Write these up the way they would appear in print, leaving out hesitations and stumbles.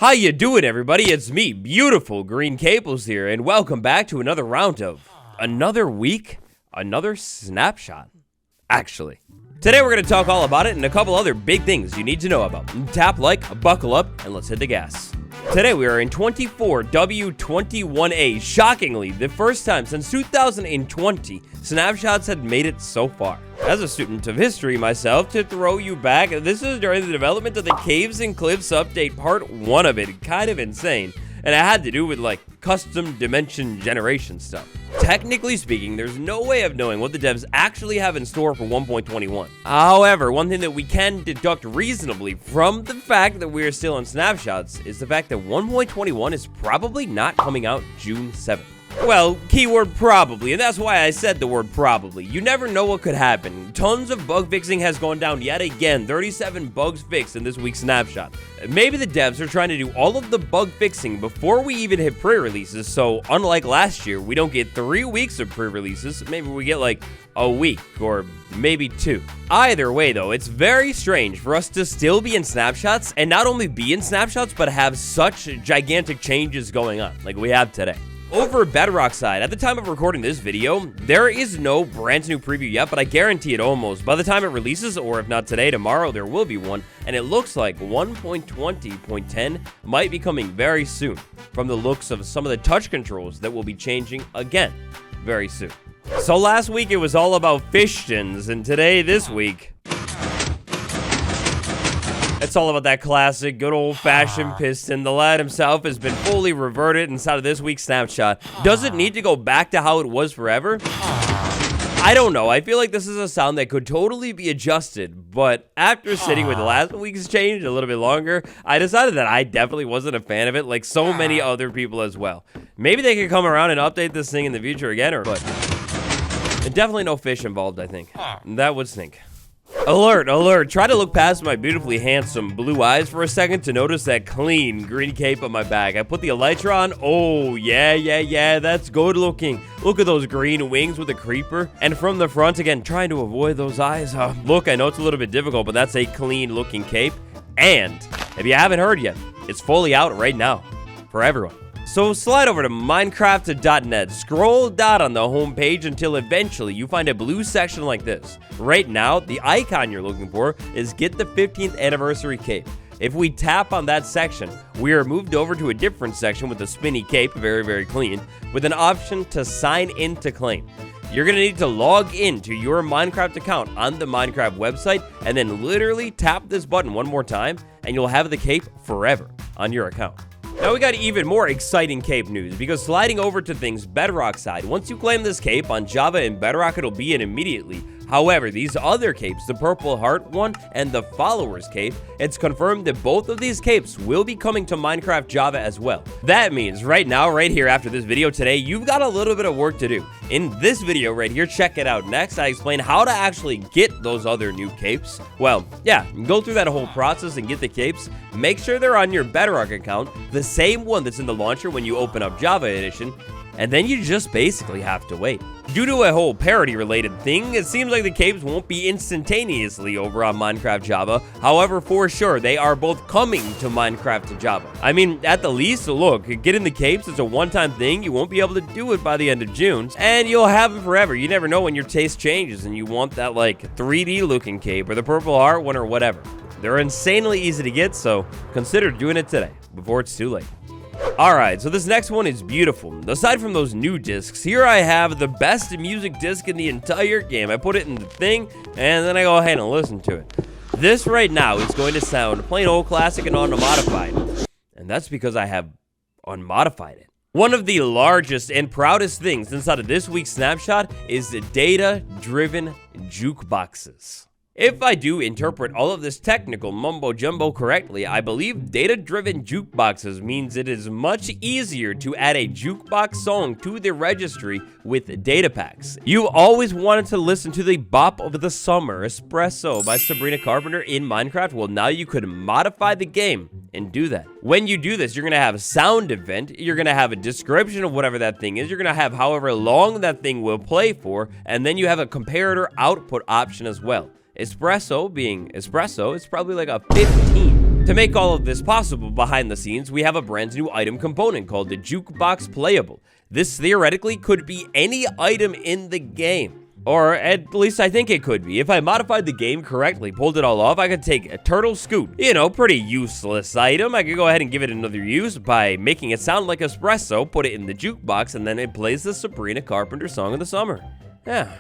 How you doing, everybody? It's me, beautiful Green Cables here, and welcome back to another round of another week, another snapshot. Actually, today we're going to talk all about it and a couple other big things you need to know about. Tap like, buckle up, and let's hit the gas. Today we are in 24w21a. Shockingly, the first time since 2020, snapshots had made it so far. As a student of history myself, to throw you back, this is during the development of the Caves and Cliffs update, part 1 of it. Kind of insane. And it had to do with like custom dimension generation stuff. Technically speaking, there's no way of knowing what the devs actually have in store for 1.21. However, one thing that we can deduct reasonably from the fact that we are still in snapshots is the fact that 1.21 is probably not coming out June 7th. Well, keyword probably, and that's why I said the word probably. You never know what could happen. Tons of bug fixing has gone down yet again. 37 bugs fixed in this week's snapshot. Maybe the devs are trying to do all of the bug fixing before we even hit pre-releases, so unlike last year, we don't get 3 weeks of pre-releases. Maybe we get like a week or maybe 2. Either way though, it's very strange for us to still be in snapshots and not only be in snapshots, but have such gigantic changes going on like we have today. Over Bedrock side, at the time of recording this video, there is no brand new preview yet, but I guarantee it almost. By the time it releases, or if not today, tomorrow, there will be one, and it looks like 1.20.10 might be coming very soon, from the looks of some of the touch controls that will be changing again very soon. So last week it was all about fishins, and today, this week, it's all about that classic, good old-fashioned piston. The lad himself has been fully reverted inside of this week's snapshot. Does it need to go back to how it was forever? I don't know. I feel like this is a sound that could totally be adjusted, but after sitting with last week's change a little bit longer, I decided that I definitely wasn't a fan of it, like so many other people as well. Maybe they could come around and update this thing in the future again, but definitely no fish involved, I think. That would stink. Alert, alert. Try to look past my beautifully handsome blue eyes for a second to notice that clean green cape on my back. I put the elytra on. Oh, yeah, that's good looking. Look at those green wings with the creeper. And from the front, again, trying to avoid those eyes. Look, I know it's a little bit difficult, but that's a clean looking cape. And if you haven't heard yet, it's fully out right now for everyone. So slide over to Minecraft.net, scroll down on the home page until eventually you find a blue section like this. Right now, the icon you're looking for is Get the 15th Anniversary Cape. If we tap on that section, we are moved over to a different section with a spinny cape, very clean, with an option to sign in to claim. You're going to need to log into your Minecraft account on the Minecraft website and then literally tap this button one more time and you'll have the cape forever on your account. Now we got even more exciting cape news because sliding over to things Bedrock side, once you claim this cape on Java and Bedrock, it'll be in immediately. However, these other capes, the purple heart one and the followers cape, it's confirmed that both of these capes will be coming to Minecraft Java as well. That means right now, right here after this video today, you've got a little bit of work to do. In this video right here, check it out next, I explain how to actually get those other new capes. Well, yeah, go through that whole process and get the capes. Make sure they're on your Bedrock account, the same one that's in the launcher when you open up Java Edition, and then you just basically have to wait. Due to a whole parody-related thing, it seems like the capes won't be instantaneously over on Minecraft Java. However, for sure, they are both coming to Minecraft to Java. I mean, at the least, look, getting the capes is a one-time thing. You won't be able to do it by the end of June, and you'll have them forever. You never know when your taste changes and you want that, like, 3D-looking cape or the purple heart one or whatever. They're insanely easy to get, so consider doing it today before it's too late. Alright, so this next one is beautiful. Aside from those new discs, here I have the best music disc in the entire game. I put it in the thing, and then I go ahead and listen to it. This right now is going to sound plain old classic and unmodified, and that's because I have unmodified it. One of the largest and proudest things inside of this week's snapshot is the data-driven jukeboxes. If I do interpret all of this technical mumbo-jumbo correctly, I believe data-driven jukeboxes means it is much easier to add a jukebox song to the registry with data packs. You always wanted to listen to the Bop of the Summer, Espresso by Sabrina Carpenter in Minecraft. Well, now you could modify the game and do that. When you do this, you're going to have a sound event, you're going to have a description of whatever that thing is, you're going to have however long that thing will play for, and then you have a comparator output option as well. Espresso being espresso, it's probably like a 15. To make all of this possible behind the scenes, we have a brand new item component called the Jukebox Playable. This theoretically could be any item in the game. Or at least I think it could be. If I modified the game correctly, pulled it all off, I could take a turtle scoot. You know, pretty useless item. I could go ahead and give it another use by making it sound like espresso, put it in the jukebox, and then it plays the Sabrina Carpenter song of the summer. Yeah.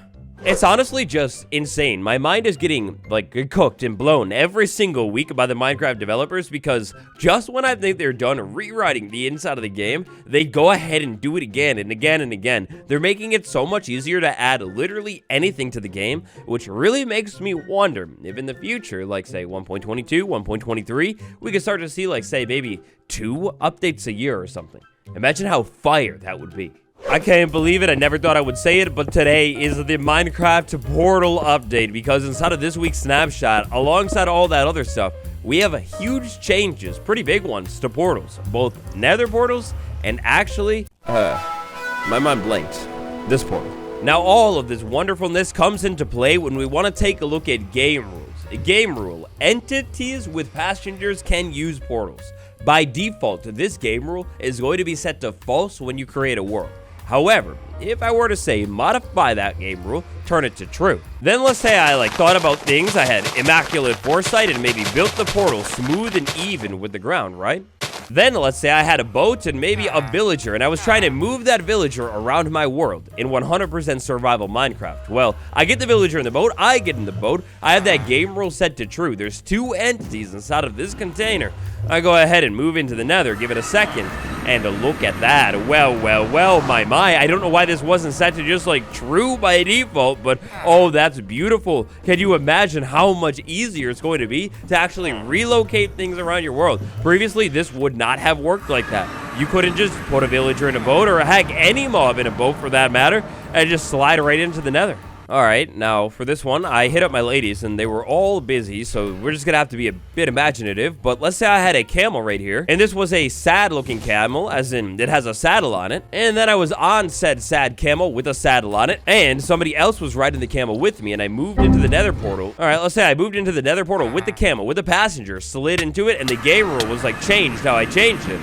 It's honestly just insane. My mind is getting, like, cooked and blown every single week by the Minecraft developers because just when I think they're done rewriting the inside of the game, they go ahead and do it again and again and again. They're making it so much easier to add literally anything to the game, which really makes me wonder if in the future, like, say, 1.22, 1.23, we could start to see, like, say, maybe 2 updates a year or something. Imagine how fire that would be. I can't believe it. I never thought I would say it, but today is the Minecraft Portal update because inside of this week's snapshot, alongside all that other stuff, we have a huge changes, pretty big ones, to portals. Both nether portals and actually, my mind blanked. This portal. Now, all of this wonderfulness comes into play when we want to take a look at game rules. A game rule, entities with passengers can use portals. By default, this game rule is going to be set to false when you create a world. However, if I were to say modify that game rule, turn it to true, then let's say I thought about things, I had immaculate foresight and maybe built the portal smooth and even with the ground, right? Then let's say I had a boat and maybe a villager and I was trying to move that villager around my world in 100% survival Minecraft. Well, I get the villager in the boat, I get in the boat, I have that game rule set to true. There's 2 entities inside of this container. I go ahead and move into the nether, give it a second, and look at that. Well, my, I don't know why this wasn't set to just true by default, but oh, that's beautiful. Can you imagine how much easier it's going to be to actually relocate things around your world? Previously, this would not have worked like that. You couldn't just put a villager in a boat, or heck, any mob in a boat for that matter, and just slide right into the nether. Alright, now for this one, I hit up my ladies and they were all busy, so we're just gonna have to be a bit imaginative. But let's say I had a camel right here, and this was a sad looking camel, as in it has a saddle on it, and then I was on said sad camel with a saddle on it, and somebody else was riding the camel with me, and I moved into the nether portal. Alright, let's say I moved into the nether portal with the camel, with the passenger, slid into it, and the game rule was changed how I changed it.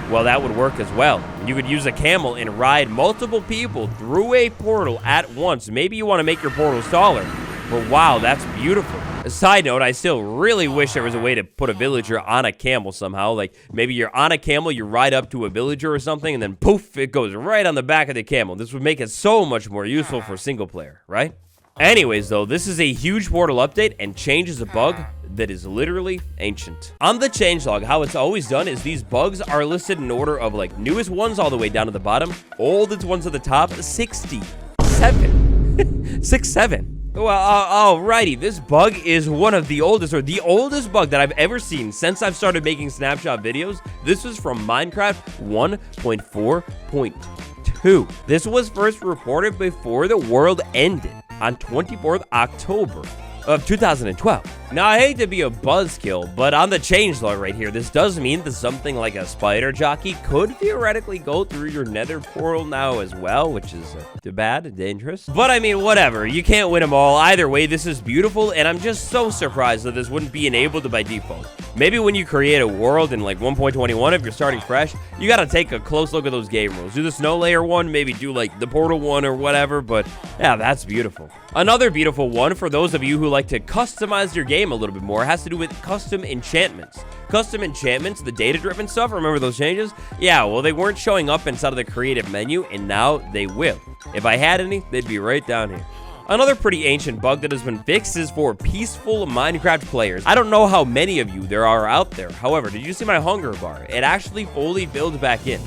Well, that would work as well. You could use a camel and ride multiple people through a portal at once. Maybe you want to make your portals taller, but wow, that's beautiful. A side note, I still really wish there was a way to put a villager on a camel somehow. Like, maybe you're on a camel, you ride up to a villager or something, and then poof, it goes right on the back of the camel. This would make it so much more useful for single player, right? Anyways, though, this is a huge portal update and changes a bug that is literally ancient. On the changelog, how it's always done is these bugs are listed in order of newest ones all the way down to the bottom, oldest ones at the top, 67. 67. Well, alrighty, this bug is one of the oldest, or the oldest bug that I've ever seen since I've started making snapshot videos. This is from Minecraft 1.4.2. This was first reported before the world ended on 24th October of 2012. Now, I hate to be a buzzkill, but on the changelog right here, this does mean that something like a spider jockey could theoretically go through your nether portal now as well, which is too bad and dangerous. But I mean, whatever. You can't win them all. Either way, this is beautiful, and I'm just so surprised that this wouldn't be enabled by default. Maybe when you create a world in 1.21, if you're starting fresh, you gotta take a close look at those game rules. Do the snow layer one, maybe do the portal one or whatever, but yeah, that's beautiful. Another beautiful one for those of you who like to customize your game a little bit more has to do with custom enchantments. Custom enchantments, the data-driven stuff, remember those changes? Yeah, well, they weren't showing up inside of the creative menu, and now they will. If I had any, they'd be right down here. Another pretty ancient bug that has been fixed is for peaceful Minecraft players. I don't know how many of you there are out there. However, did you see my hunger bar? It actually fully filled back in.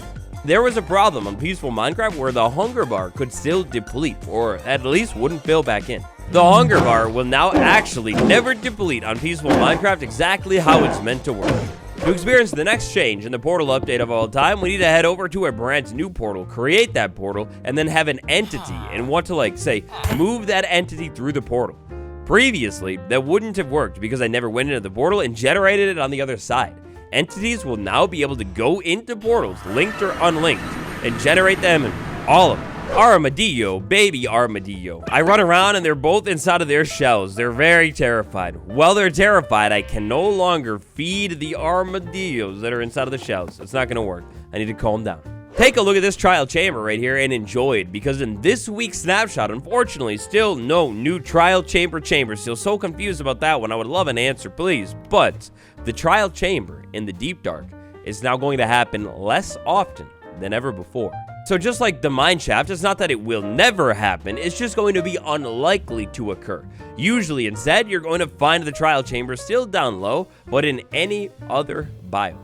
There was a problem on peaceful Minecraft where the hunger bar could still deplete, or at least wouldn't fill back in. The hunger bar will now actually never deplete on peaceful Minecraft, exactly how it's meant to work. To experience the next change in the portal update of all time, we need to head over to a brand new portal, create that portal, and then have an entity and want to say, move that entity through the portal. Previously, that wouldn't have worked because I never went into the portal and generated it on the other side. Entities will now be able to go into portals, linked or unlinked, and generate them, all of them. Armadillo, baby armadillo. I run around and they're both inside of their shells. They're very terrified. While they're terrified, I can no longer feed the armadillos that are inside of the shells. It's not gonna work. I need to calm down. Take a look at this trial chamber right here and enjoy it, because in this week's snapshot, unfortunately, still no new trial chamber. Still so confused about that one. I would love an answer, please. But the trial chamber in the deep dark is now going to happen less often than ever before. So just like the mine shaft, it's not that it will never happen, it's just going to be unlikely to occur. Usually instead, you're going to find the trial chamber still down low, but in any other biome.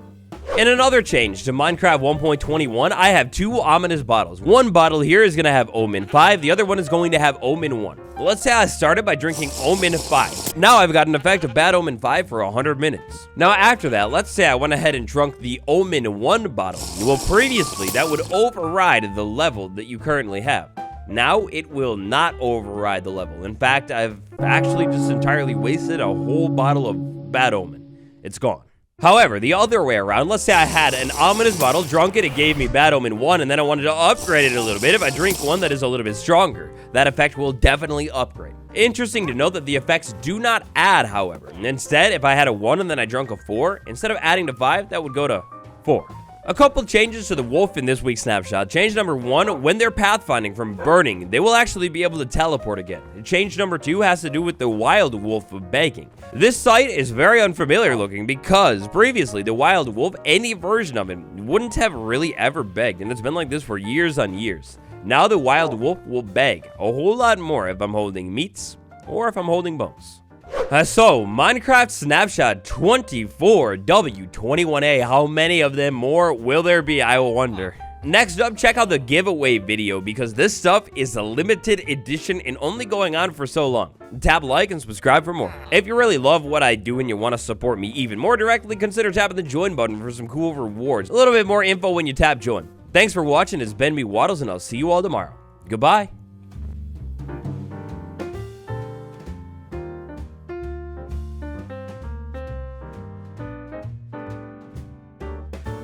In another change to Minecraft 1.21, I have two ominous bottles. One bottle here is going to have Omen 5, the other one is going to have Omen 1. Let's say I started by drinking Omen 5. Now I've got an effect of Bad Omen 5 for 100 minutes. Now after that, let's say I went ahead and drunk the Omen 1 bottle. Well, previously, that would override the level that you currently have. Now it will not override the level. In fact, I've actually just entirely wasted a whole bottle of Bad Omen. It's gone. However, the other way around, let's say I had an ominous bottle, drunk it gave me Bad Omen 1, and then I wanted to upgrade it a little bit. If I drink one that is a little bit stronger, that effect will definitely upgrade. Interesting to note that the effects do not add, however. Instead, if I had a 1 and then I drunk a 4, instead of adding to 5, that would go to 4. A couple changes to the wolf in this week's snapshot. Change number 1, when they're pathfinding from burning, they will actually be able to teleport again. Change number 2 has to do with the wild wolf of begging. This sight is very unfamiliar looking because previously the wild wolf, any version of it, wouldn't have really ever begged, and it's been like this for years on years. Now the wild wolf will beg a whole lot more if I'm holding meats or if I'm holding bones. So, Minecraft Snapshot 24w21a, how many of them more will there be, I wonder. Next up, check out the giveaway video, because this stuff is a limited edition and only going on for so long. Tap like and subscribe for more. If you really love what I do and you want to support me even more directly, consider tapping the join button for some cool rewards. A little bit more info when you tap join. Thanks for watching, it's been me, Waddles, and I'll see you all tomorrow. Goodbye.